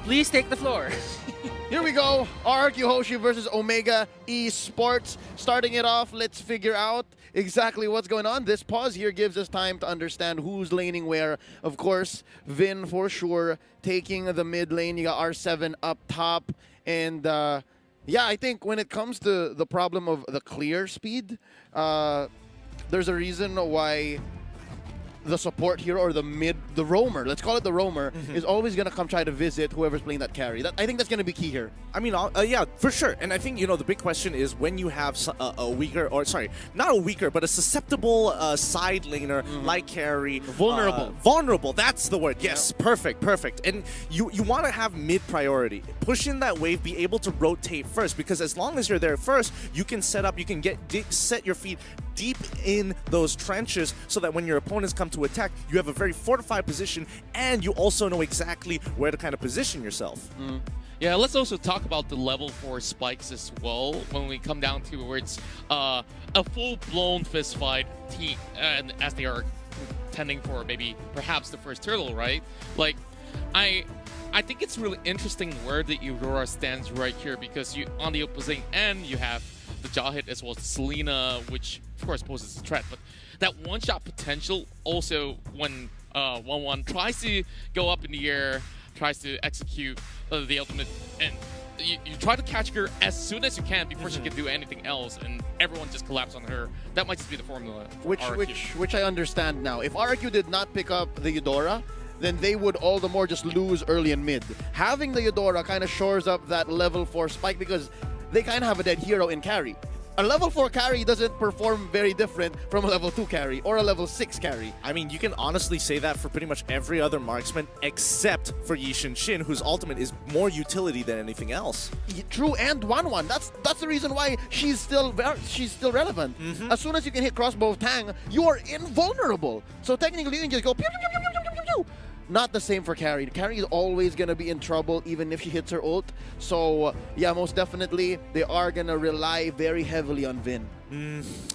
Please take the floor. Here we go. RRQ HOSHI versus Omega Esports. Starting it off, let's figure out exactly what's going on. This pause here gives us time to understand who's laning where. Of course, Vin for sure taking the mid lane. You got R7 up top. And yeah, I think when it comes to the problem of the clear speed, there's a reason why the support hero or the roamer, let's call it the roamer, is always going to come try to visit whoever's playing that carry. I think that's going to be key here. I mean, yeah, for sure. And I think, the big question is when you have a weaker, or sorry, not a weaker, but a susceptible side laner like carry. Vulnerable. Vulnerable, that's the word. Yes, perfect. And you want to have mid priority. Push in that wave, be able to rotate first, because as long as you're there first, you can set up, you can set your feet deep in those trenches so that when your opponents come to attack, you have a very fortified position and you also know exactly where to kind of position yourself. Yeah, let's also talk about the level 4 spikes as well when we come down to where it's a full-blown fist fight team, and as they are contending for maybe perhaps the first turtle, right? Like, I think it's really interesting where the Aurora stands right here, because you on the opposing end you have the Jahit as well as Selena, which of course poses a threat, but that one-shot potential also when 1-1 tries to go up in the air, tries to execute the ultimate, and you try to catch her as soon as you can before she can do anything else, and everyone just collapses on her. That might just be the formula. Which I understand now. If RRQ did not pick up the Eudora, then they would all the more just lose early and mid. Having the Eudora kind of shores up that level 4 spike because they kind of have a dead hero in carry. A level 4 carry doesn't perform very different from a level 2 carry or a level 6 carry. I mean, you can honestly say that for pretty much every other marksman except for Yi Shin, whose ultimate is more utility than anything else. True, and 1-1. That's the reason why she's still relevant. As soon as you can hit crossbow Tang, you are invulnerable. So technically you can just go pew, pew, pew, pew, pew, pew, pew. Not the same for carry. Carry is always going to be in trouble even if she hits her ult. So yeah, most definitely they are going to rely very heavily on Vin.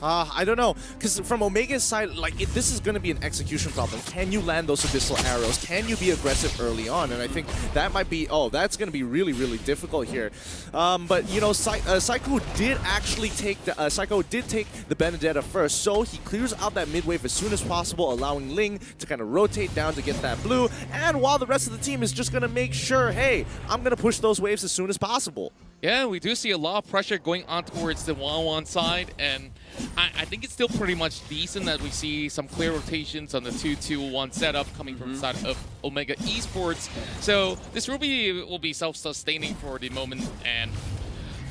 I don't know, because from Omega's side, like this is going to be an execution problem. Can you land those abyssal arrows? Can you be aggressive early on? And I think that might be, that's going to be really, really difficult here. But Psycho did actually take the Benedetta first, so he clears out that mid wave as soon as possible, allowing Ling to kind of rotate down to get that blue. And while the rest of the team is just going to make sure, hey, I'm going to push those waves as soon as possible. Yeah, we do see a lot of pressure going on towards the 1-1 side, and I think it's still pretty much decent that we see some clear rotations on the 2-2-1 setup coming from the side of Omega Esports. So this will be self-sustaining for the moment, and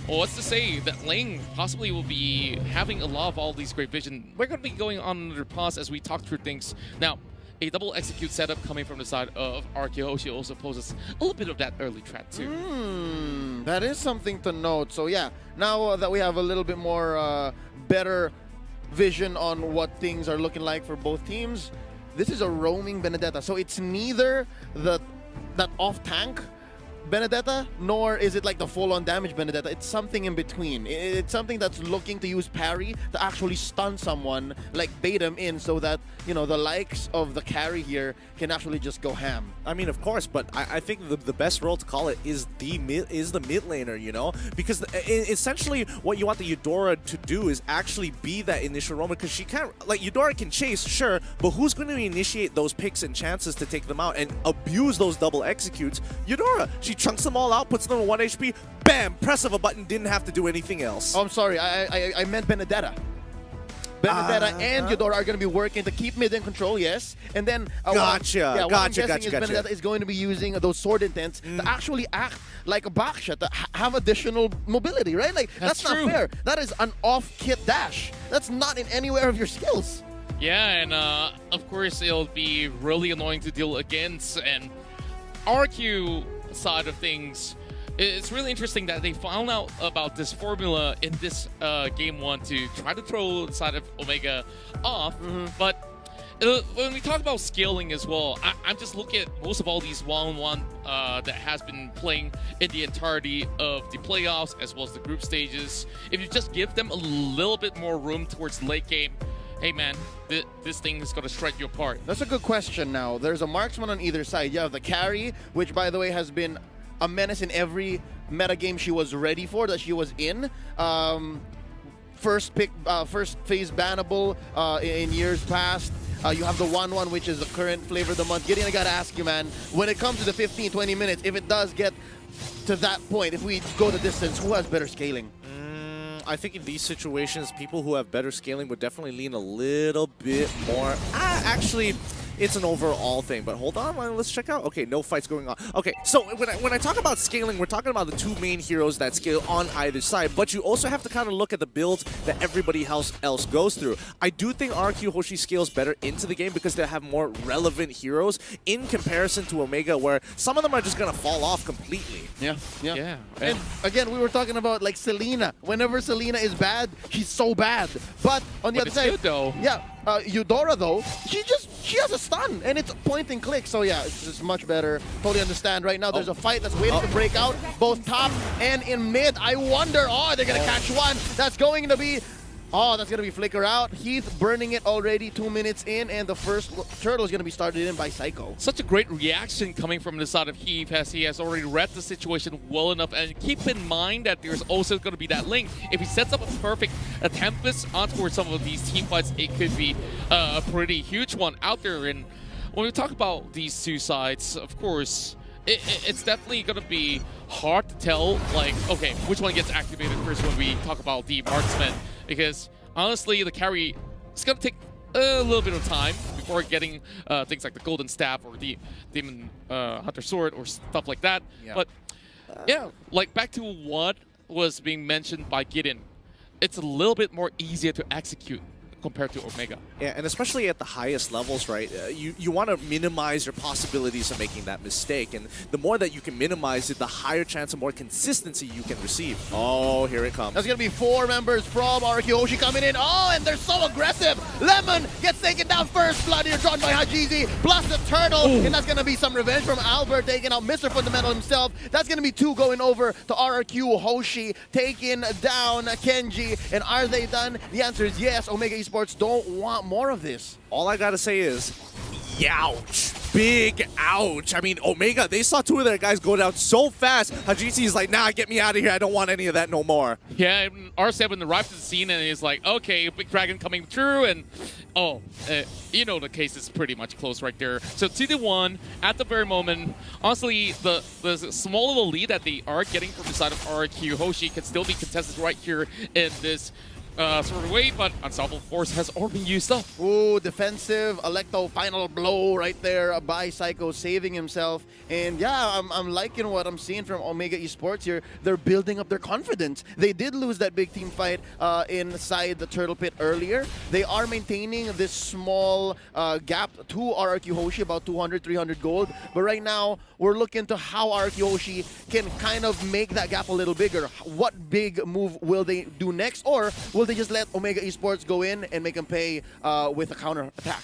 well, what's to say that Ling possibly will be having a lot of all these great vision. We're going to be going on under pause as we talk through things. Now, a double execute setup coming from the side of RRQ HOSHI also poses a little bit of that early threat too. That is something to note. So yeah, now that we have a little bit more better vision on what things are looking like for both teams, this is a roaming Benedetta. So it's neither that off-tank Benedetta, nor is it like the full-on damage Benedetta. It's something in between. It's something that's looking to use parry to actually stun someone, like bait them in so that, the likes of the carry here can actually just go ham. I mean, of course, but I think the best role to call it is the mid laner, because essentially what you want the Eudora to do is actually be that initial roamer, because she can't, Eudora can chase, sure, but who's going to initiate those picks and chances to take them out and abuse those double executes? Eudora. She chunks them all out, puts them on 1 HP, bam, press of a button, didn't have to do anything else. Oh, I'm sorry, I meant Benedetta. Benedetta and Eudora are going to be working to keep mid in control, yes. And then what I'm guessing is Benedetta is going to be using those sword intents to actually act like a backshot, to have additional mobility, right? Like that's not fair. That is an off-kit dash. That's not in anywhere of your skills. Yeah, and of course it'll be really annoying to deal against. And RQ side of things, it's really interesting that they found out about this formula in this game 1 to try to throw the side of Omega off. But when we talk about scaling as well, I'm just looking at most of all these 1-on-1 that has been playing in the entirety of the playoffs as well as the group stages. If you just give them a little bit more room towards late game, hey man, this thing is gonna shred you apart. That's a good question now. There's a marksman on either side. You have the carry, which by the way has been a menace in every meta game she was ready for, that she was in. First phase bannable in years past. You have the 1-1, which is the current flavor of the month. Gideon, I gotta ask you, man, when it comes to the 15-20 minutes, if it does get to that point, if we go the distance, who has better scaling? I think in these situations, people who have better scaling would definitely lean a little bit more. Actually, it's an overall thing, but hold on, let's check out. Okay, no fights going on. Okay, so when I talk about scaling, we're talking about the two main heroes that scale on either side, but you also have to kind of look at the builds that everybody else goes through. I do think RRQ Hoshi scales better into the game because they have more relevant heroes in comparison to Omega, where some of them are just going to fall off completely. Yeah. And again, we were talking about like Selena. Whenever Selena is bad, she's so bad. But on the other side, good, though. Yeah. Eudora though, she has a stun and it's point and click. So yeah, it's just much better. Totally understand. Right now there's a fight that's waiting to break out, both top and in mid. I wonder, they're gonna catch one. That's going to be Flicker out. Heath burning it already 2 minutes in, and the first turtle is going to be started in by Psycho. Such a great reaction coming from the side of Heath, as he has already read the situation well enough. And keep in mind that there's also going to be that link. If he sets up a perfect Tempest onto some of these team fights, it could be a pretty huge one out there. And when we talk about these two sides, of course, it's definitely going to be hard to tell, like, okay, which one gets activated first when we talk about the marksman. Because honestly, the carry is going to take a little bit of time before getting things like the Golden Staff or the Demon Hunter Sword or stuff like that. Yeah. But yeah, like back to what was being mentioned by Gideon, it's a little bit more easier to execute compared to Omega. Yeah, and especially at the highest levels, right? You want to minimize your possibilities of making that mistake, and the more that you can minimize it, the higher chance of more consistency you can receive. Oh, here it comes. That's going to be 4 members from RRQ Hoshi coming in. Oh, and they're so aggressive. Lemon gets taken down first. Blood here drawn by Hajizi, plus the turtle. Ooh. And that's going to be some revenge from Albert, taking out Mr. Fundamental himself. That's going to be 2 going over to RRQ Hoshi, taking down Kenji. And are they done? The answer is yes. Omega Esports don't want more of this. All I gotta say is, youch. Big ouch. I mean, Omega, they saw 2 of their guys go down so fast. Hajizi is like, nah, get me out of here. I don't want any of that no more. Yeah, R7 arrived to the scene and he's like, okay, Big Dragon coming through, and you know the case is pretty much close right there. So 2-1 at the very moment. Honestly, the small little lead that they are getting from the side of RRQ Hoshi can still be contested right here in this sort of way, but Unstoppable Force has already been used up. Ooh, defensive Electo final blow right there by Psycho, saving himself. And yeah, I'm liking what I'm seeing from Omega Esports here. They're building up their confidence. They did lose that big team fight inside the Turtle Pit earlier. They are maintaining this small gap to RRQ Hoshi, about 200, 300 gold. But right now, we're looking to how RRQ Hoshi can kind of make that gap a little bigger. What big move will they do next? Or will they just let Omega Esports go in and make them pay with a counter attack?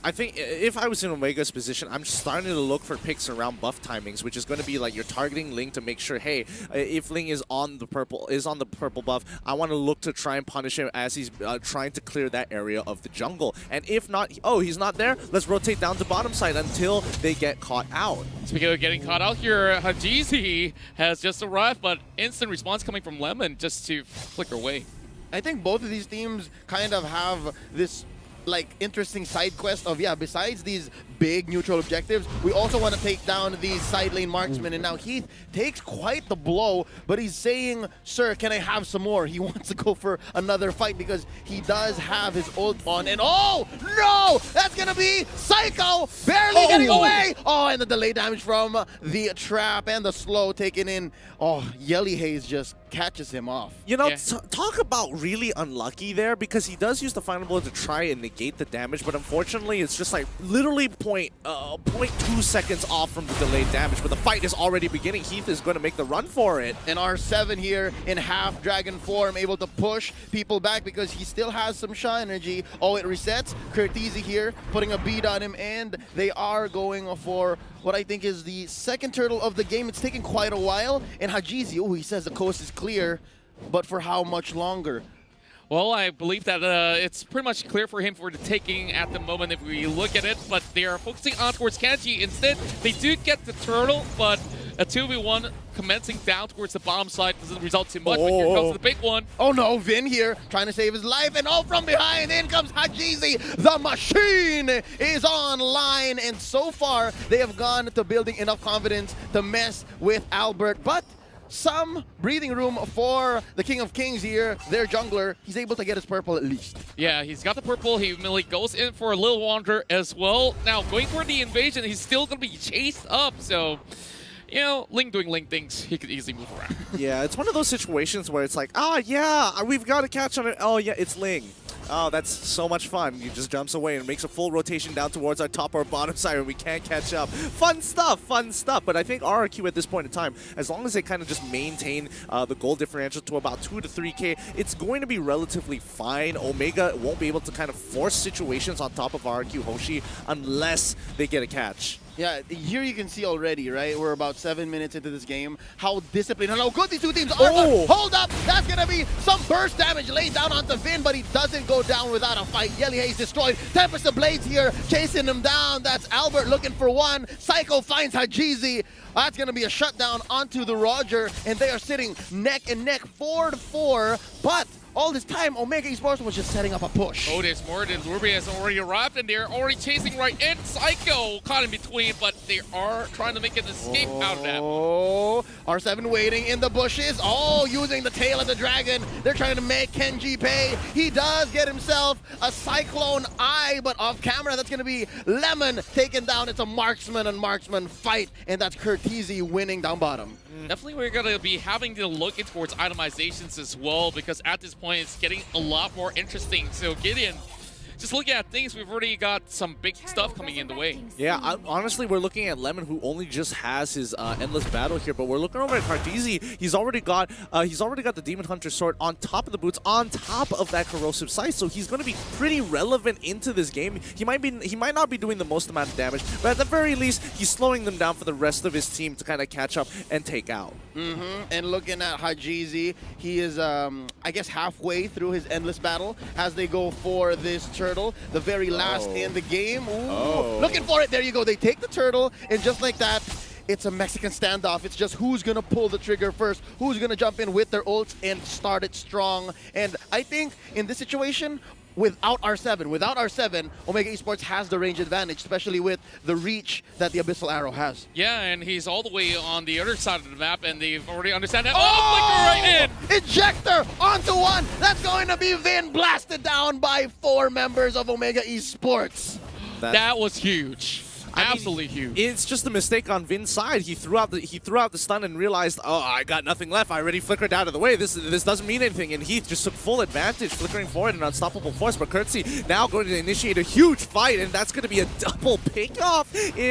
I think if I was in Omega's position, I'm starting to look for picks around buff timings, which is going to be like you're targeting Ling to make sure, hey, if Ling is on the purple buff, I want to look to try and punish him as he's trying to clear that area of the jungle. And if not, he's not there, let's rotate down to bottom side until they get caught out. Speaking of getting caught out here, Hajizi has just arrived, but instant response coming from Lemon just to flicker away. I think both of these teams kind of have this like interesting side quest of, yeah, besides these big neutral objectives, we also want to take down these side lane marksmen. And now Heath takes quite the blow, but he's saying, sir, can I have some more? He wants to go for another fight because he does have his ult on. And oh no, that's gonna be Psycho barely getting away. Oh, and the delay damage from the trap and the slow taken in. Oh, Yelly Haze just catches him off. You know, talk about really unlucky there, because he does use the final blow to try and negate the damage, but unfortunately it's just like literally 0.2 seconds off from the delayed damage, but the fight is already beginning. Heath is going to make the run for it. And R7 here in half dragon form, able to push people back because he still has some Sha energy. Oh, it resets. Curtizi here putting a beat on him, and they are going for what I think is the second turtle of the game. It's taken quite a while, and Hajizi, he says the coast is clear, but for how much longer? Well, I believe that it's pretty much clear for him for the taking at the moment if we look at it, but they are focusing on towards Kenji. Instead, they do get the turtle, but a 2v1 commencing down towards the bottom side doesn't result too much, but here comes the big one. Oh no, Vin here trying to save his life, and all from behind, in comes Hajizi. The machine is online, and so far they have gone to building enough confidence to mess with Albert, but some breathing room for the King of Kings here, their jungler. He's able to get his purple at least. Yeah, he's got the purple. He immediately goes in for a little wander as well. Now, going for the invasion, he's still going to be chased up, so... You know, Ling doing Ling things, he could easily move around. Yeah, it's one of those situations where it's like, yeah, we've got to catch on it. Oh, yeah, it's Ling. Oh, that's so much fun. He just jumps away and makes a full rotation down towards our top or bottom side and we can't catch up. Fun stuff, fun stuff. But I think RRQ at this point in time, as long as they kind of just maintain the goal differential to about 2 to 3K, it's going to be relatively fine. Omega won't be able to kind of force situations on top of RRQ HOSHI unless they get a catch. Yeah, here you can see already, right? We're about 7 minutes into this game. How disciplined and how good these two teams are. Oh. Hold up! That's going to be some burst damage laid down onto Vin, but he doesn't go down without a fight. Yelly Haze destroyed. Tempest of Blades here, chasing him down. That's Albert looking for one. Psycho finds Hajizi. That's going to be a shutdown onto the Roger, and they are sitting neck and neck, 4-4. But all this time, Omega Esports was just setting up a push. Oh, there's more than Ruby has already arrived, and they're already chasing right in. Psycho caught in between, but they are trying to make an escape out of that. Oh, R7 waiting in the bushes. Oh, using the tail of the dragon. They're trying to make Kenji pay. He does get himself a Cyclone Eye, but off camera, that's going to be Lemon taken down. It's a marksman and marksman fight, and that's Curtizi winning down bottom. Definitely we're going to be having to look in towards itemizations as well, because at this point it's getting a lot more interesting. So Gideon, just looking at things, we've already got some big stuff coming in the way. Yeah, honestly, we're looking at Lemon, who only just has his endless battle here, but we're looking over at Carteezy. He's already got the Demon Hunter sword on top of the boots, on top of that corrosive sight, so he's going to be pretty relevant into this game. He might not be doing the most amount of damage, but at the very least, he's slowing them down for the rest of his team to kind of catch up and take out. And looking at Hajizi, he is, I guess, halfway through his endless battle as they go for this turtle, the very last in the game. Ooh. Looking for it. There you go. They take the turtle, and just like that, it's a Mexican standoff. It's just who's going to pull the trigger first, who's going to jump in with their ults and start it strong. And I think in this situation, without R7, Omega Esports has the range advantage, especially with the reach that the Abyssal Arrow has. Yeah, and he's all the way on the other side of the map, and they've already understand that. Oh, flicker right in! Ejector onto one. That's going to be Vin blasted down by 4 members of Omega Esports. That was huge. Absolutely huge. It's just a mistake on Vin's side. He threw out the stun and realized, oh, I got nothing left. I already flickered out of the way. This doesn't mean anything. And Heath just took full advantage, flickering forward an unstoppable force. But Curtsy now going to initiate a huge fight, and that's going to be a double pick-off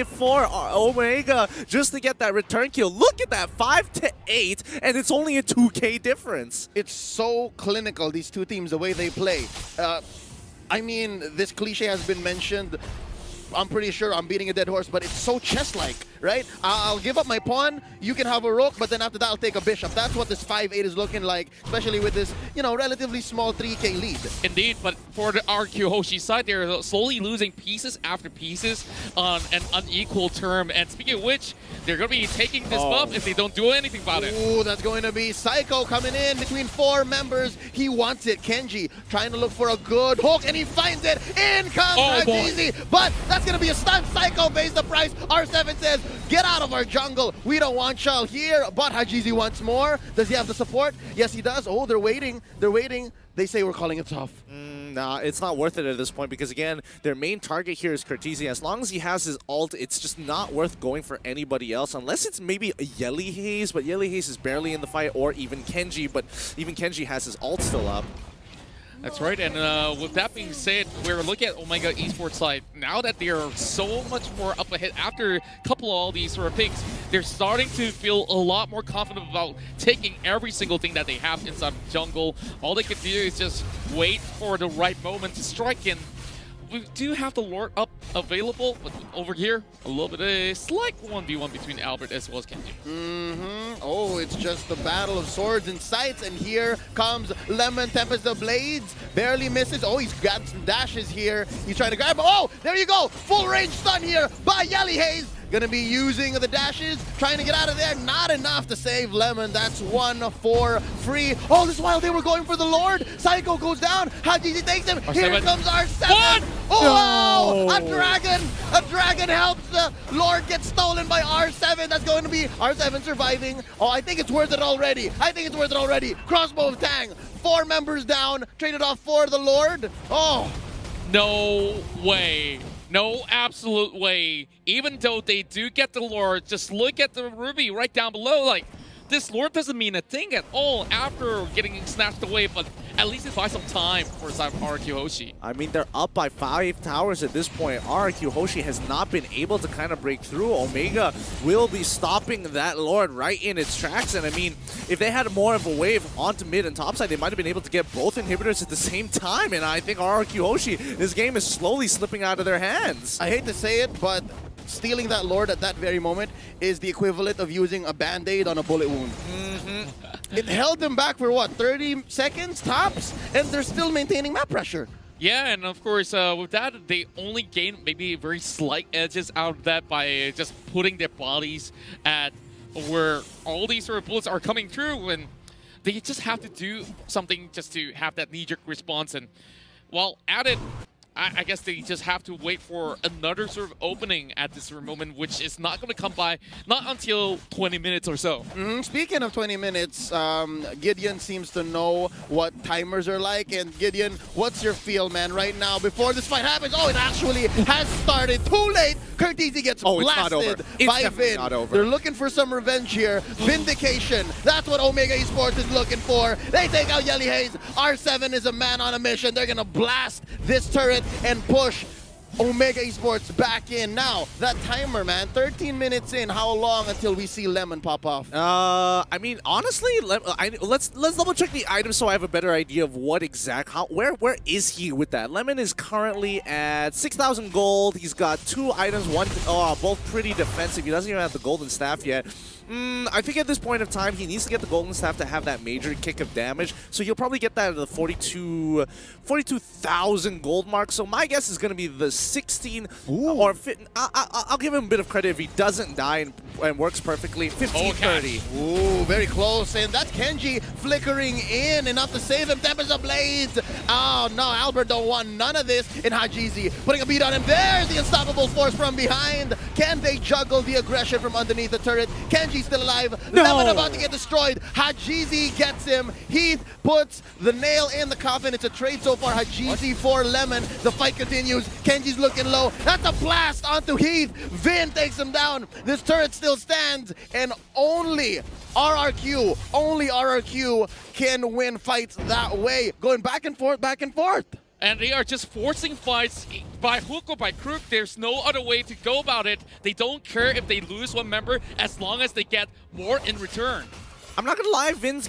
for Omega just to get that return kill. Look at that, 5-8, and it's only a 2K difference. It's so clinical, these two teams, the way they play. I mean, this cliche has been mentioned. I'm pretty sure I'm beating a dead horse, but it's so chess-like, right? I'll give up my pawn, you can have a rook, but then after that I'll take a bishop. That's what this 5-8 is looking like, especially with this, you know, relatively small 3K lead. Indeed, but for the RRQ HOSHI side, they're slowly losing pieces after pieces on an unequal term. And speaking of which, they're going to be taking this buff if they don't do anything about it. Ooh, that's going to be Psycho coming in between 4 members. He wants it. Kenji trying to look for a good hook, and he finds it. In comes Hajizi, but that's going to be a stun. Psycho pays the price. R7 says, get out of our jungle. We don't want y'all here. But Hajizi wants more. Does he have the support? Yes, he does. Oh, they're waiting. They're waiting. They say we're calling it tough. Nah, it's not worth it at this point because, again, their main target here is Curtizi. As long as he has his ult, it's just not worth going for anybody else unless it's maybe a Yelly Haze, but Yelly Haze is barely in the fight, or even Kenji, but even Kenji has his ult still up. That's right, and with that being said, we're looking at Omega Esports side. Now that they are so much more up ahead after a couple of all these sort of picks, they're starting to feel a lot more confident about taking every single thing that they have inside the jungle. All they can do is just wait for the right moment to strike, and we do have the Lord up available, but over here, a little bit of a slight 1v1 between Albert as well as Kenji. Oh, it's just the battle of swords and sights, and here comes Lemon, Tempest of Blades, barely misses. Oh, he's got some dashes here. He's trying to grab, oh, there you go, full range stun here by Yelly Haze. Gonna be using the dashes, trying to get out of there. Not enough to save Lemon. That's 1 for free. Oh, this is while they were going for the Lord. Psycho goes down. Hajizi takes him. R7. Here comes R7. What? Oh, wow! No. A dragon helps the Lord get stolen by R7. That's going to be R7 surviving. Oh, I think it's worth it already. Crossbow of Tang. 4 members down. Traded off for the Lord. Oh. No way. No absolute way. Even though they do get the Lord, just look at the Ruby right down below. Like, this Lord doesn't mean a thing at all after getting snatched away, but at least it buys some time for RRQ HOSHI. I mean, they're up by 5 towers at this point. RRQ HOSHI has not been able to kind of break through. Omega will be stopping that Lord right in its tracks. And I mean, if they had more of a wave onto mid and topside, they might have been able to get both inhibitors at the same time. And I think RRQ HOSHI, this game is slowly slipping out of their hands. I hate to say it, but stealing that Lord at that very moment is the equivalent of using a Band-Aid on a bullet wound. It held them back for what, 30 seconds tops? And they're still maintaining map pressure. Yeah, and of course, with that, they only gain maybe very slight edges out of that by just putting their bodies at where all these sort of bullets are coming through, and they just have to do something just to have that knee-jerk response. And while at it, I guess they just have to wait for another sort of opening at this moment, which is not going to come by, not until 20 minutes or so. Speaking of 20 minutes, Gideon seems to know what timers are like. And Gideon, what's your feel, man, right now before this fight happens? Oh, it actually has started. Too late. Curtizi gets blasted by Vin. Not over. They're looking for some revenge here. Vindication. That's what Omega Esports is looking for. They take out Yelly Haze. R7 is a man on a mission. They're going to blast this turret and push Omega Esports back in. Now, that timer, man, 13 minutes in. How long until we see Lemon pop off? I mean, honestly, let's double check the items so I have a better idea of what where is he with that. Lemon is currently at 6,000 gold. He's got 2 items, both pretty defensive. He doesn't even have the golden staff yet. I think at this point of time, he needs to get the golden staff to have that major kick of damage. So he'll probably get that at the 42,000 gold mark. So my guess is going to be the 16 or I'll give him a bit of credit if he doesn't die and works perfectly. 1530. Ooh, very close. And that's Kenji flickering in. Enough to save him. Tempest of Blades. Oh, no. Albert don't want none of this. And Hajizi putting a beat on him. There's the unstoppable force from behind. Can they juggle the aggression from underneath the turret? Kenji's still alive. No. Lemon about to get destroyed. Hajizi gets him. Heath puts the nail in the coffin. It's a trade so far. Hajizi for Lemon. The fight continues. Kenji's looking low. That's a blast onto Heath. Vin takes him down. This turret still stands. And only RRQ can win fights that way. Going back and forth, back and forth. And they are just forcing fights by hook or by crook. There's no other way to go about it. They don't care if they lose one member as long as they get more in return. I'm not gonna lie, Vin's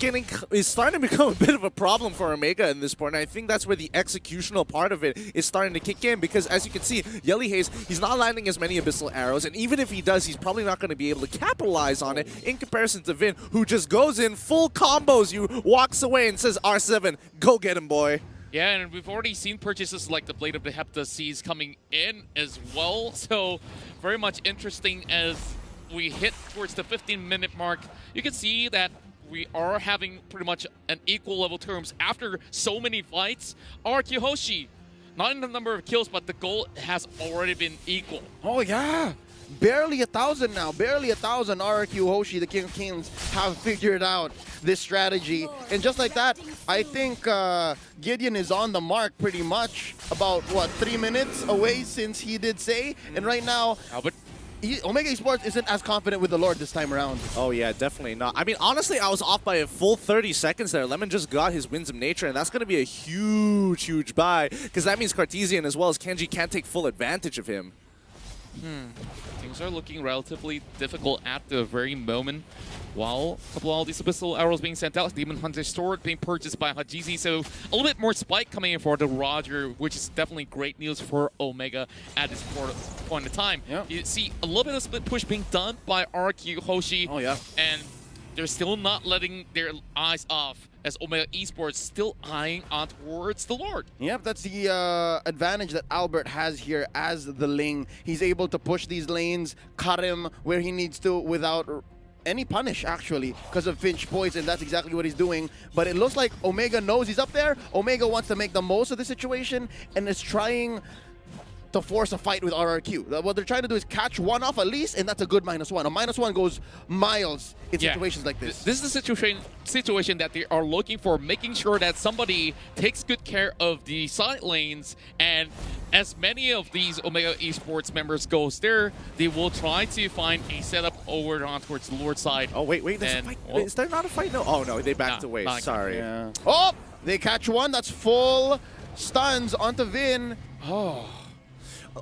is starting to become a bit of a problem for Omega in this point. And I think that's where the executional part of it is starting to kick in, because as you can see, Yelly Haze, he's not landing as many abyssal arrows, and even if he does, he's probably not going to be able to capitalize on it in comparison to Vin, who just goes in, full combos you, walks away and says, R7, go get him, boy. Yeah, and we've already seen purchases like the Blade of the Heptaseas coming in as well. So very much interesting as we hit towards the 15-minute mark. You can see that we are having pretty much an equal level terms after so many fights. RRQ HOSHI, not in the number of kills, but the goal has already been equal. Oh, yeah. Barely 1,000 now. Barely 1,000. RRQ HOSHI, the King of Kings, have figured out this strategy. And just like that, I think Gideon is on the mark pretty much. About, what, 3 minutes away since he did say. And right now, Albert, Omega Esports isn't as confident with the Lord this time around. Oh yeah, definitely not. I mean, honestly, I was off by a full 30 seconds there. Lemon just got his Winds of Nature, and that's going to be a huge, huge buy, because that means Cartesian as well as Kenji can't take full advantage of him. Things are looking relatively difficult at the very moment. While a couple of all these abyssal arrows being sent out, Demon Hunter Sword being purchased by HOSHI, so a little bit more spike coming in for the Roger, which is definitely great news for Omega at this point in time. Yeah. You see a little bit of split push being done by RRQ, HOSHI, Oh, yeah. and they're still not letting their eyes off as Omega Esports still eyeing on towards the Lord. Yep, that's the advantage that Albert has here as the Ling. He's able to push these lanes, cut him where he needs to without any punish, actually, because of Finch Poison. That's exactly what he's doing. But it looks like Omega knows he's up there. Omega wants to make the most of the situation and is trying to force a fight with RRQ. What they're trying to do is catch one off at least, and that's a good -1. A -1 goes miles in situations like this. This is the situation that they are looking for, making sure that somebody takes good care of the side lanes, and as many of these Omega Esports members goes there, they will try to find a setup over on towards the Lord side. Oh, wait, there's a fight. Wait, is there not a fight? No. Oh, no, they backed away. Sorry. Yeah. Oh, they catch one. That's full stuns onto Vin. Oh.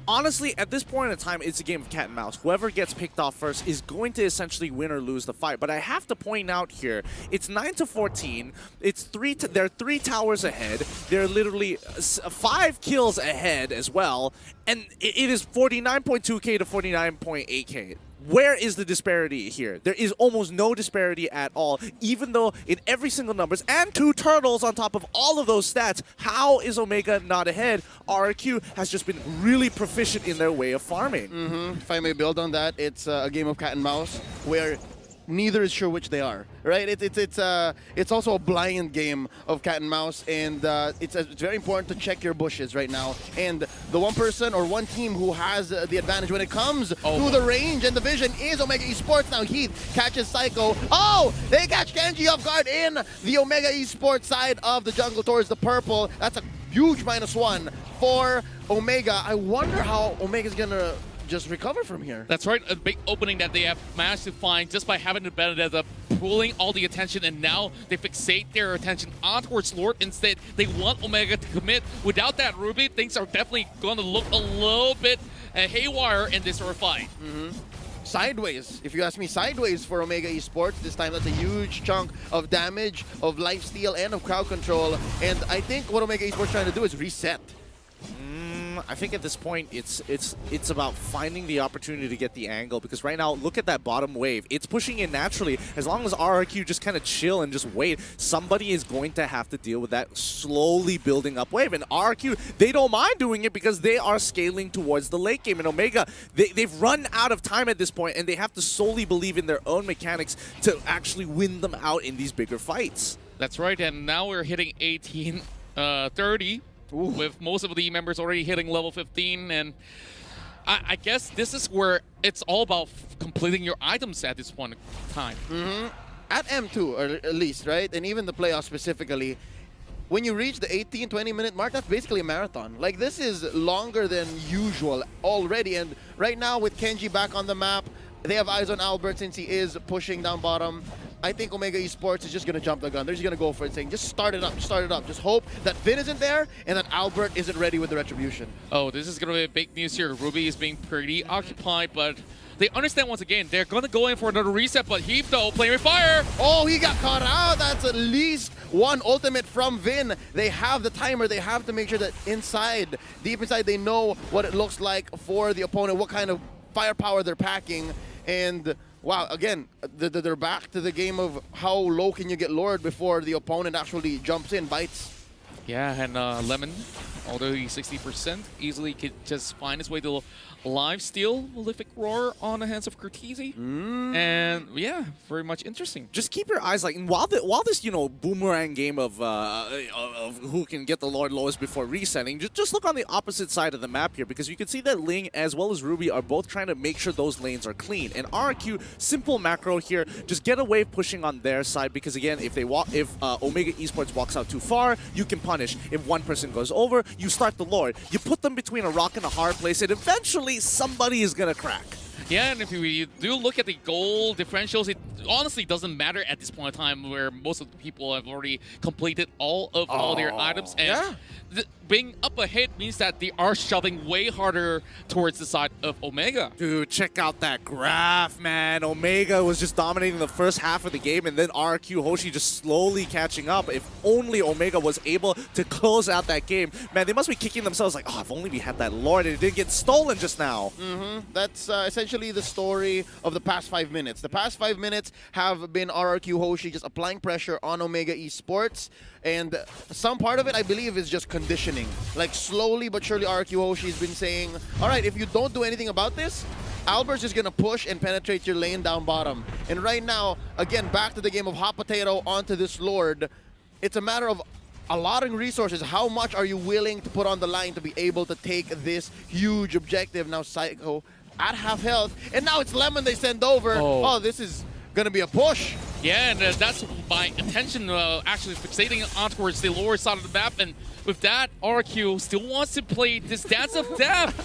Honestly, at this point in time, it's a game of cat and mouse. Whoever gets picked off first is going to essentially win or lose the fight. But I have to point out here, it's 9-14. It's they're 3 towers ahead. They're literally 5 kills ahead as well. And it is 49.2k to 49.8k. Where is the disparity here? There is almost no disparity at all, even though in every single numbers and 2 turtles on top of all of those stats, how is Omega not ahead? RRQ has just been really proficient in their way of farming. If I may build on that, it's a game of cat and mouse where neither is sure which they are, right? It's also a blind game of cat and mouse, and it's very important to check your bushes right now. And the one person or one team who has the advantage when it comes to the range and the vision is Omega Esports. Now Heath catches Psycho. Oh, they catch Kenji off guard in the Omega Esports side of the jungle towards the purple. That's a huge -1 for Omega. I wonder how Omega's gonna just recover from here. That's right, a big opening that they have managed to find just by having the Benedetta pulling all the attention, and now they fixate their attention on towards Lord. Instead, they want Omega to commit. Without that Ruby, things are definitely going to look a little bit haywire in this sort of fight. Sideways, if you ask me, sideways for Omega Esports. This time, that's a huge chunk of damage, of lifesteal, and of crowd control. And I think what Omega Esports is trying to do is reset. I think at this point, it's about finding the opportunity to get the angle, because right now, look at that bottom wave. It's pushing in naturally. As long as RRQ just kind of chill and just wait, somebody is going to have to deal with that slowly building up wave. And RRQ, they don't mind doing it because they are scaling towards the late game. And Omega, they've run out of time at this point, and they have to solely believe in their own mechanics to actually win them out in these bigger fights. That's right, and now we're hitting 18-30. With most of the members already hitting level 15, and I guess this is where it's all about completing your items at this point in time. At M2, or at least, right? And even the playoffs specifically, when you reach the 18-20 minute mark, that's basically a marathon. Like, this is longer than usual already, and right now with Kenji back on the map, they have eyes on Albert since he is pushing down bottom. I think Omega Esports is just going to jump the gun. They're just going to go for it, saying, just start it up, start it up. Just hope that Vin isn't there and that Albert isn't ready with the retribution. Oh, this is going to be big news here. Ruby is being pretty occupied, but they understand once again, they're going to go in for another reset, but Heath, though, playing with fire. Oh, he got caught out. That's at least one ultimate from Vin. They have the timer. They have to make sure that inside, deep inside, they know what it looks like for the opponent, what kind of firepower they're packing. And wow, again, they're back to the game of how low can you get lured before the opponent actually jumps in, bites. Yeah, and Lemon, although he's 60%, easily could just find his way to live steal Malefic Roar on the hands of Cortese. And yeah, very much interesting. Just keep your eyes like, while this, you know, boomerang game of who can get the Lord lowest before resetting, just look on the opposite side of the map here, because you can see that Ling as well as Ruby are both trying to make sure those lanes are clean. And RRQ, simple macro here, just get a wave pushing on their side, because again, if Omega Esports walks out too far, you can punish. If one person goes over, you start the Lord. You put them between a rock and a hard place, and eventually somebody is gonna crack. Yeah, and if we do look at the goal differentials, it honestly doesn't matter at this point in time where most of the people have already completed all their items. And being up ahead means that they are shoving way harder towards the side of Omega. Dude, check out that graph, man. Omega was just dominating the first half of the game, and then RRQ HOSHI just slowly catching up. If only Omega was able to close out that game. Man, they must be kicking themselves like, oh, if only we had that Lord and it didn't get stolen just now. That's essentially the story of the past 5 minutes. The past 5 minutes have been RRQ HOSHI just applying pressure on Omega Esports. And some part of it, I believe, is just conditioning. Like, slowly but surely, RRQ HOSHI has been saying, all right, if you don't do anything about this, Albert's just going to push and penetrate your lane down bottom. And right now, again, back to the game of hot potato onto this Lord. It's a matter of allotting resources. How much are you willing to put on the line to be able to take this huge objective? Now, Psycho at half health. And now it's Lemon they send over. Oh, this is going to be a push. Yeah, and that's my attention actually fixating on towards the lower side of the map. And with that, RRQ still wants to play this Dance of Death.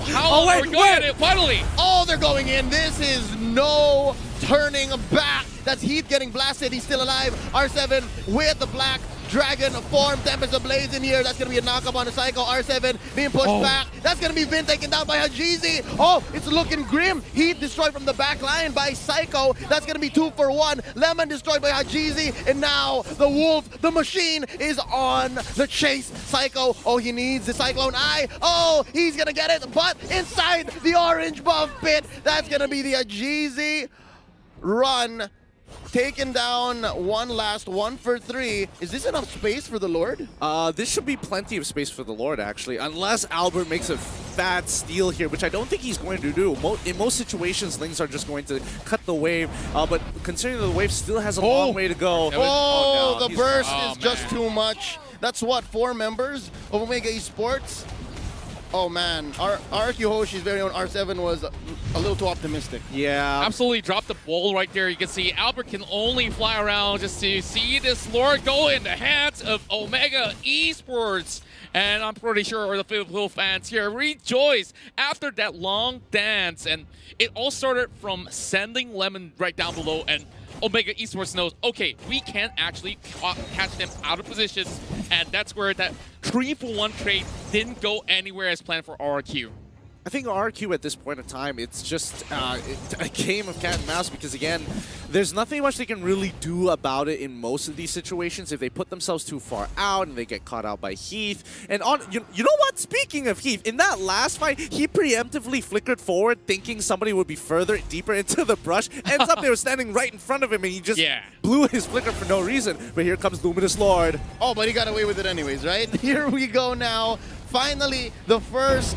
How are we going at it finally? Oh, they're going in. This is no turning back. That's Heath getting blasted. He's still alive. R7 with the black Dragon form, Tempest Ablaze in here. That's going to be a knock-up on the Psycho. R7 being pushed back. That's going to be Vin taken down by Hajizi. Oh, it's looking grim. Heat destroyed from the back line by Psycho. That's going to be 2 for 1. Lemon destroyed by Hajizi. And now the Wolf, the machine, is on the chase. Psycho, oh, he needs the Cyclone Eye. Oh, he's going to get it. But inside the orange buff pit, that's going to be the Hajizi run. Taken down one last 1 for 3. Is this enough space for the Lord? This should be plenty of space for the Lord, actually, unless Albert makes a fat steal here, which I don't think he's going to do. In most situations, Lings are just going to cut the wave, but considering the wave still has a long way to go. Oh, no, the burst is just too much. That's what, 4 members of Omega Esports? Oh man, RRQ HOSHI's very own R7 was a little too optimistic. Yeah. Absolutely dropped the ball right there. You can see Albert can only fly around just to see this Lord go in the hands of Omega Esports. And I'm pretty sure the Filipino fans here rejoice after that long dance. And it all started from sending Lemon right down below, and Omega Esports knows, okay, we can actually catch them out of position, and that's where that 3-for-1 trade didn't go anywhere as planned for RRQ. I think RRQ at this point in time, it's just a game of cat and mouse because, again, there's nothing much they can really do about it in most of these situations if they put themselves too far out and they get caught out by Heath. And you know what? Speaking of Heath, in that last fight, he preemptively flickered forward thinking somebody would be further, deeper into the brush. Ends up they were standing right in front of him and he just blew his flicker for no reason. But here comes Luminous Lord. Oh, but he got away with it anyways, right? Here we go now. Finally, the first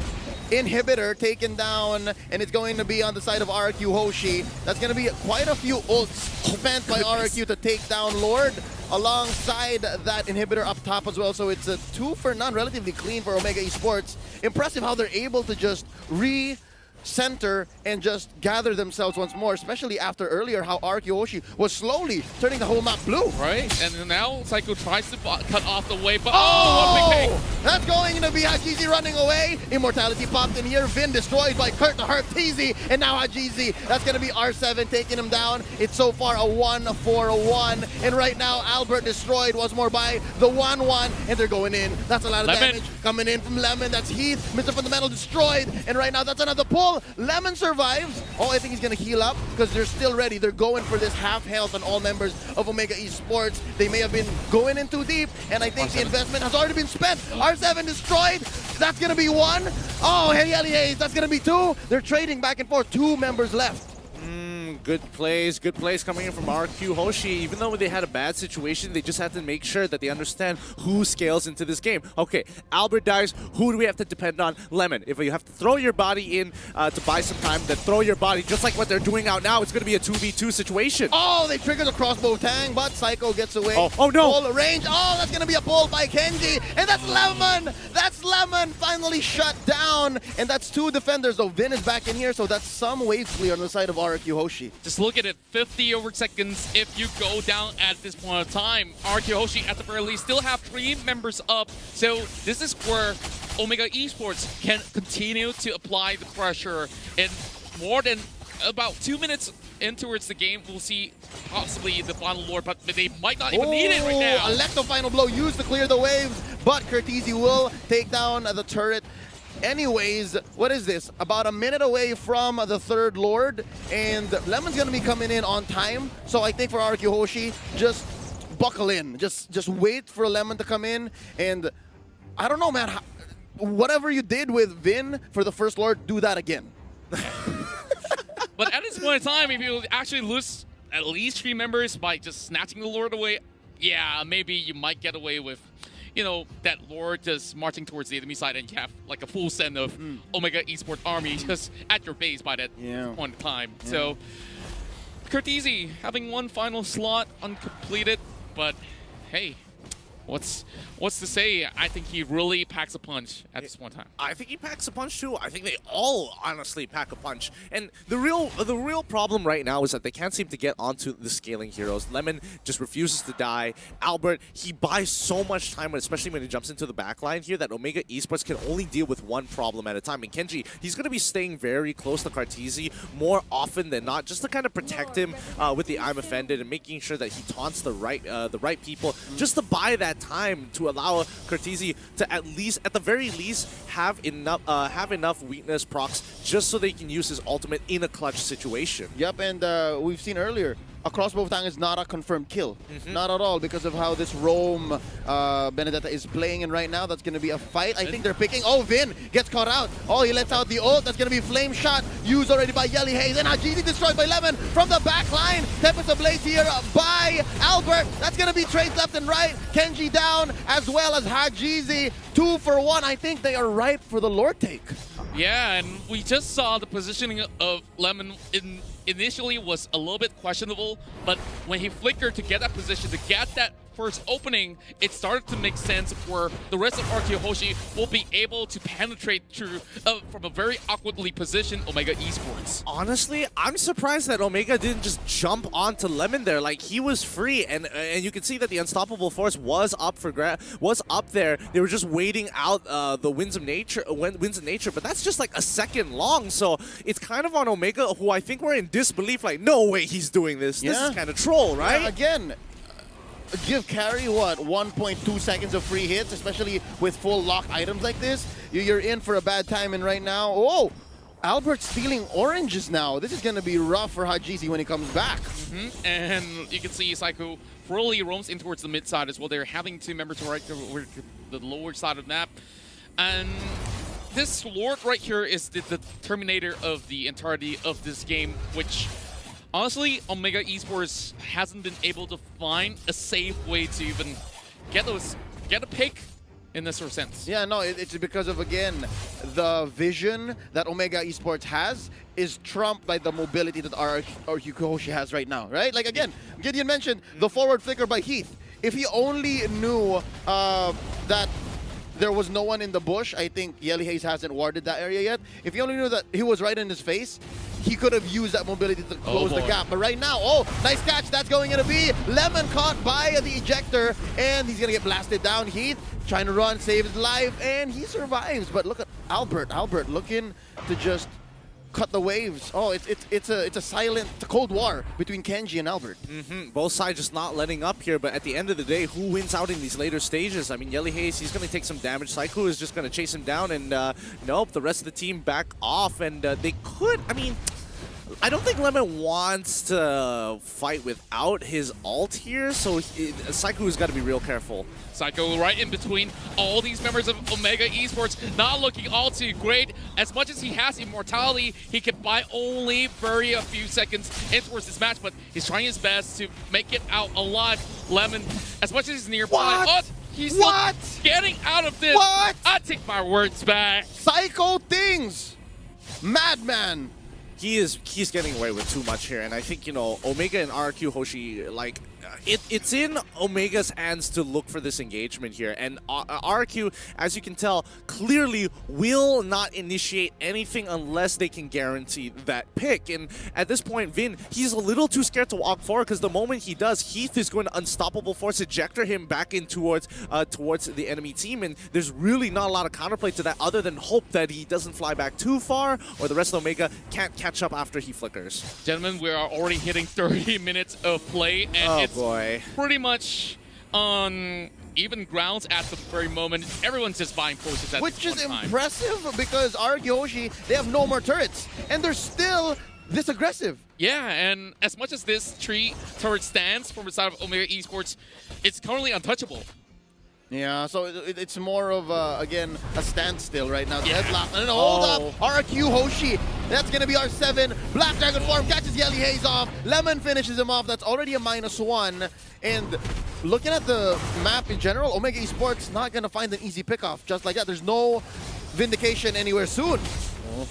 inhibitor taken down, and it's going to be on the side of RRQ HOSHI. That's going to be quite a few ults spent by RRQ to take down Lord alongside that inhibitor up top as well. So it's a 2 for none, relatively clean for Omega Esports. Impressive how they're able to just center and just gather themselves once more, especially after earlier how RRQ HOSHI was slowly turning the whole map blue. Right, and now Psycho tries to cut off the wave, but what a big take! That's going to be Hajizi running away. Immortality popped in here. Vin destroyed by Kurt the Hurt Teasy, and now Hajizi. That's going to be R7 taking him down. It's so far a 1 for 1, and right now Albert destroyed once more by the 1-1, and they're going in. That's a lot of damage coming in from Lemon. That's Heath. Mr. Fundamental destroyed, and right now that's another pull. Lemon survives. Oh, I think he's going to heal up because they're still ready. They're going for this half health on all members of Omega Esports. They may have been going in too deep, and I think the investment has already been spent. R7 destroyed. That's going to be 1. Oh, hey, that's going to be 2. They're trading back and forth. 2 members left. Good plays coming in from RRQ HOSHI. Even though they had a bad situation, they just had to make sure that they understand who scales into this game. Okay, Albert dies. Who do we have to depend on? Lemon. If you have to throw your body in to buy some time, then throw your body. Just like what they're doing out now, it's going to be a 2v2 situation. Oh, they trigger the crossbow tang, but Psycho gets away. Oh no. Full range. Oh, that's going to be a pull by Kenji. And that's Lemon. That's Lemon finally shut down. And that's 2 defenders, though. Vin is back in here, so that's some wave clear on the side of RRQ HOSHI. Just look at it, 50 over seconds if you go down at this point in time. RRQ HOSHI at the very least still have 3 members up, so this is where Omega Esports can continue to apply the pressure and more than about 2 minutes in towards the game, we'll see possibly the final Lord, but they might not even need it right now. Electro final blow used to clear the waves, but Curtisi will take down the turret. Anyways, what is this? About a minute away from the third Lord, and Lemon's gonna be coming in on time. So I think for RRQ Hoshi, just buckle in. Just wait for Lemon to come in, and I don't know, man. Whatever you did with Vin for the first Lord, do that again. But at this point in time, if you actually lose at least 3 members by just snatching the Lord away, yeah, maybe you might get away with, you know, that Lord just marching towards the enemy side and you have like a full send of Omega Esports army just at your base by that point in time. Yeah. So, Curtisi having one final slot uncompleted, but hey, what's to say? I think he really packs a punch at this one time. I think he packs a punch too. I think they all honestly pack a punch. And the real problem right now is that they can't seem to get onto the scaling heroes. Lemon just refuses to die. Albert, he buys so much time, especially when he jumps into the backline here, that Omega Esports can only deal with one problem at a time. And Kenji, he's going to be staying very close to Curtisi more often than not, just to kind of protect him with the I'm Offended and making sure that he taunts the right people, just to buy that time to allow Curtisi to at the very least have enough weakness procs just so they can use his ultimate in a clutch situation. Yep, and we've seen earlier, a crossbow tang is not a confirmed kill. Not at all, because of how this Rome Benedetta is playing in right now. That's going to be a fight. I think they're picking. Oh, Vin gets caught out. Oh, he lets out the ult. That's going to be flame shot used already by Yelly Hayes. And Hajizi destroyed by Lemon from the back line. Tempest Ablaze here by Albert. That's going to be trades left and right. Kenji down, as well as Hajizi. 2 for 1. I think they are ripe for the Lord take. Yeah, and we just saw the positioning of Lemon initially was a little bit questionable, but when he flickered to get that position, to get that first opening, it started to make sense where the rest of RRQ Hoshi will be able to penetrate through from a very awkwardly positioned Omega Esports. Honestly, I'm surprised that Omega didn't just jump onto Lemon there. Like, he was free, and you can see that the Unstoppable Force was up there. They were just waiting out the Winds of Nature, but that's just like a second long. So it's kind of on Omega, who I think were in disbelief. Like, no way he's doing this. This is kind of troll, right? Yeah, again. Give carry, what, 1.2 seconds of free hits, especially with full lock items like this. You're in for a bad time, and right now, oh, Albert's stealing oranges now. This is going to be rough for Hajizi when he comes back. And you can see Psycho really roams in towards the mid side as well. They're having 2 members right to the lower side of the map. And this Lord right here is the terminator of the entirety of this game, which honestly, Omega Esports hasn't been able to find a safe way to even get a pick in this sort of sense. Yeah, no, it's because of, again, the vision that Omega Esports has is trumped by the mobility that RRQ Hoshi has right now, right? Like, again, Gideon mentioned the forward flicker by Heath. If he only knew that there was no one in the bush, I think Yelly Hayes hasn't warded that area yet. If he only knew that he was right in his face, he could have used that mobility to close the gap. But right now, oh, nice catch. That's going to be Lemon caught by the ejector, and he's going to get blasted down. Heath trying to run, save his life, and he survives. But look at Albert. Albert looking to just cut the waves. Oh, it's a silent Cold War between Kenji and Albert. Both sides just not letting up here, but at the end of the day, who wins out in these later stages? I mean, Yelly Hayes, he's going to take some damage. Psycho is just going to chase him down, and nope, the rest of the team back off, and they could, I mean, I don't think Lemon wants to fight without his ult here, so Psycho has got to be real careful. Psycho right in between all these members of Omega Esports, not looking all too great. As much as he has immortality, he can buy only a few seconds in towards this match, but he's trying his best to make it out alive. Lemon, as much as he's nearby, he's still getting out of this. I take my words back. Psycho things! Madman! He's getting away with too much here, and I think, you know, Omega and RRQ Hoshi, like, it's in Omega's hands to look for this engagement here, and RRQ, as you can tell, clearly will not initiate anything unless they can guarantee that pick. And at this point, Vin, he's a little too scared to walk forward, because the moment he does, Heath is going to unstoppable force ejector him back in towards the enemy team, and there's really not a lot of counterplay to that other than hope that he doesn't fly back too far, or the rest of Omega can't catch up after he flickers. Gentlemen, we are already hitting 30 minutes of play, and it's pretty much on even grounds at the very moment. Everyone's just buying potions at Which this is one time. impressive because RRQ HOSHI, they have no more turrets, and they're still this aggressive. Yeah, and as much as this turret stands from the side of Omega Esports, it's currently untouchable. Yeah, so it's more of, again, a standstill right now. Yeah. Deadlock. No, hold up. RRQ HOSHI. That's going to be R7. Black Dragon form catches Yelly Haze off. Lemon finishes him off. That's already a -1. And looking at the map in general, Omega Esports not going to find an easy pickoff just like that. There's no Vindication anywhere soon.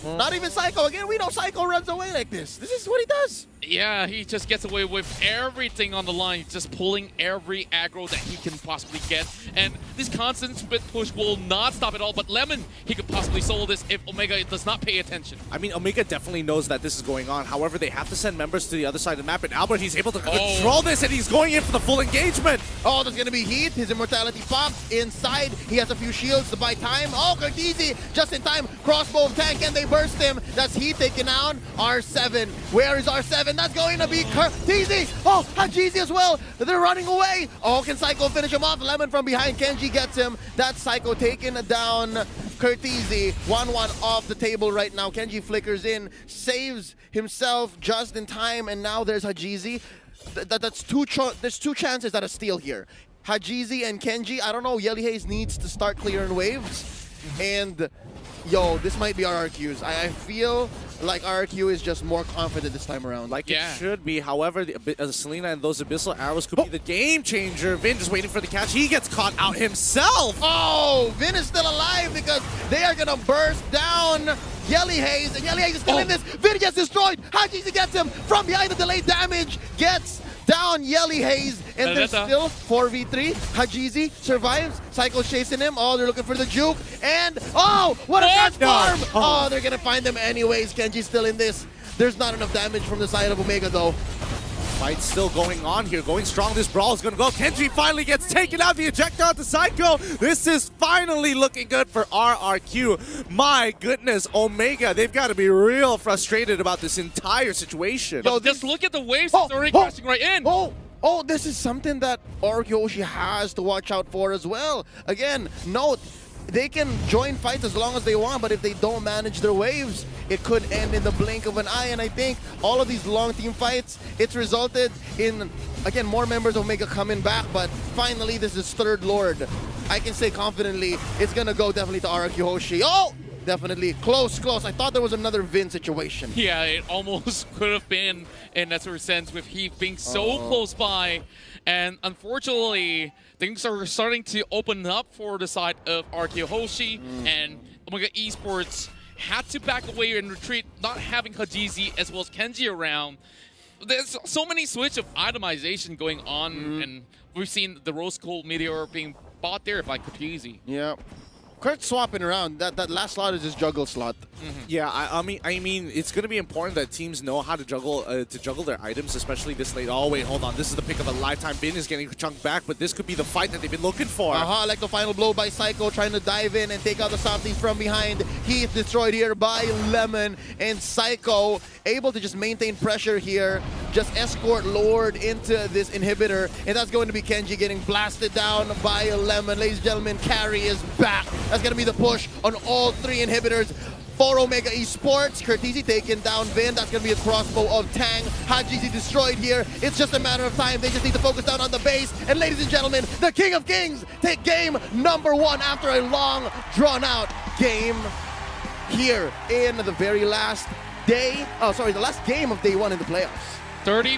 Not even Psycho. Again, we know Psycho runs away like this. This is what he does. Yeah, he just gets away with everything on the line. He's just pulling every aggro that he can possibly get. And this constant split push will not stop at all. But Lemon, he could possibly solo this if Omega does not pay attention. I mean, Omega definitely knows that this is going on. However, they have to send members to the other side of the map. And Albert, he's able to control this, and he's going in for the full engagement. Oh, there's going to be Heath. His immortality pops inside. He has a few shields to buy time. Oh, Curtizi, just in time. Crossbow of tank, and they burst him. That's Heath taken out. R7. Where is R7? That's going to be Curtizi. Oh, Hajizi as well. They're running away. Oh, can Psycho finish him off? Lemon from behind. Kenji gets him. That's Psycho taking down Curtizi. 1-1 off the table right now. Kenji flickers in, saves himself just in time, and now there's Hajizi. There's two chances at a steal here. Hajizi and Kenji. I don't know. Yelly Haze needs to start clearing waves. And yo, this might be RRQ's. I feel like RRQ is just more confident this time around. Like it should be. However, Selena and those Abyssal Arrows could be the game changer. Vin just waiting for the catch. He gets caught out himself. Oh, Vin is still alive because they are going to burst down Yelly Haze. And Yelly Haze is still in this. Vin gets destroyed. Hajizi gets him from behind. The delayed damage gets down Yelly Haze, and there's still 4v3. Hajizi survives. Psycho's chasing him. Oh, they're looking for the juke. And, oh, what a transform! Oh, they're going to find them anyways. Kenji's still in this. There's not enough damage from the side of Omega, though. Fight's still going on here. Going strong. This brawl is going to go. Kenji finally gets taken out. The ejector onto Psycho. This is finally looking good for RRQ. My goodness, Omega, they've got to be real frustrated about this entire situation. Yo, just look at the waves that's already crashing right in. Oh, this is something that RRQ HOSHI has to watch out for as well. Again, note, they can join fights as long as they want, but if they don't manage their waves, it could end in the blink of an eye. And I think all of these long team fights, it's resulted in, again, more members of Omega coming back, but finally this is third Lord. I can say confidently, it's gonna go definitely to RRQ HOSHI. Oh! Definitely. Close. I thought there was another Vin situation. Yeah, it almost could have been in that sort of sense with Heath being so close by. And unfortunately, things are starting to open up for the side of RRQ HOSHI. And Omega Esports had to back away and retreat, not having Hajizi as well as Kenji around. There's so many switch of itemization going on. And we've seen the Rose Gold Meteor being bought there by Curtizi. Yeah. Kurt's swapping around. That last slot is his juggle slot. Yeah, I mean, it's going to be important that teams know how to juggle their items, especially this late. Oh wait, hold on. This is the pick of a lifetime. Bin is getting chunked back, but this could be the fight that they've been looking for. Like the final blow by Psycho, trying to dive in and take out the softies from behind. Heath destroyed here by Lemon, and Psycho able to just maintain pressure here, just escort Lord into this inhibitor, and that's going to be Kenji getting blasted down by Lemon. Ladies and gentlemen, carry is back. That's going to be the push on all three inhibitors for Omega Esports. Curtizi taking down Vin. That's going to be a crossbow of Tang. Hajizi destroyed here. It's just a matter of time. They just need to focus down on the base. And ladies and gentlemen, the King of Kings take game number 1 after a long, drawn-out game here in the very last day. Oh, sorry, the last game of day 1 in the playoffs. 30